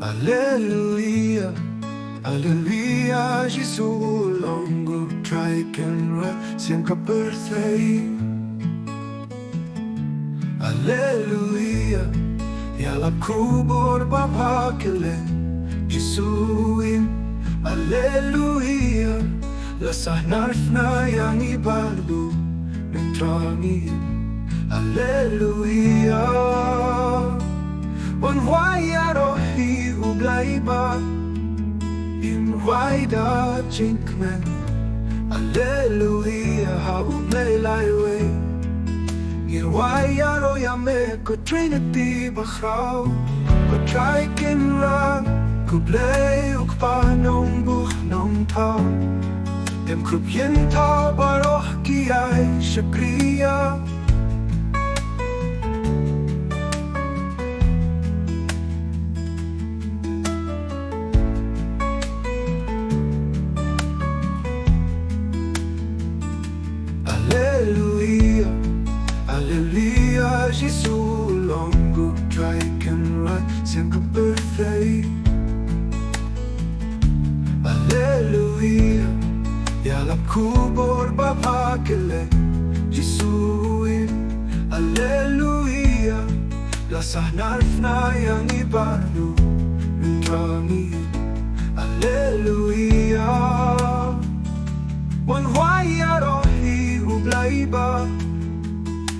Alleluia Alleluia Jesus långt traiken sen kapurthei Alleluia Yala kubor babakele Jesuin Alleluia Lasah narfna yang ibalu Nagtrangin Alleluia Wan waya rohi ublaiba In waida jinkmen Alleluia ha umleilaiwe In waya ro yame ko trinity bachaw Ko traiken ra Ko blei uk panong buch nong tau Dem krupjen tau baroch kiai shakriya Alleluia Alleluia Jesus långt traiken ra sen kapurthei Alleluia Yalap kubor babakele Jesuin Alleluia Lasah narfna yang ibadu Ntrangin Alleluia Wan waya rohi ublaiba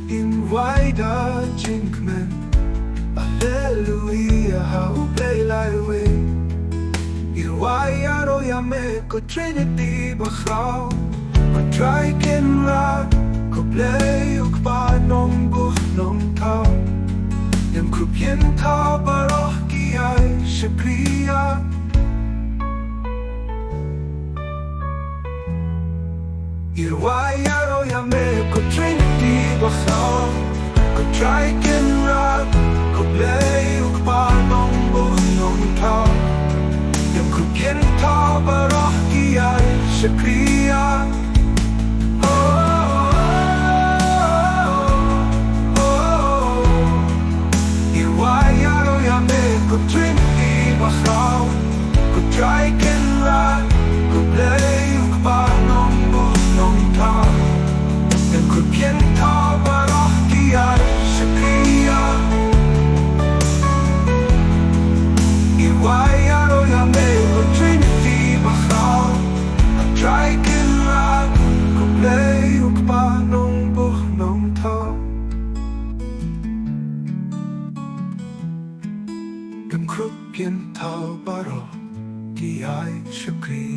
In waida jinkmen Alleluia ha ubleilaiwe Irwaya ro yame ko trinity bachaw Ko traiken ra Ko blei uk panong buch nong tau Dem krupjen tau baroch kiai shakriya Irwaya ro yame ko trinity bachaw Ko traiken ra Ko blei uk panong buch nong tau Dem krupjen tau baroch kiai shakriya Irwaya ro yame ko trinity bachaw Ko traiken ra Ko blei uk panong buch nong tau Dem krupjen tau baroch kiai shakriya Irwaya ro yame ko trinity bachaw Ko traiken ra Ko blei uk panong buch nong tau Dem krupjen tau baroch kiai shakriya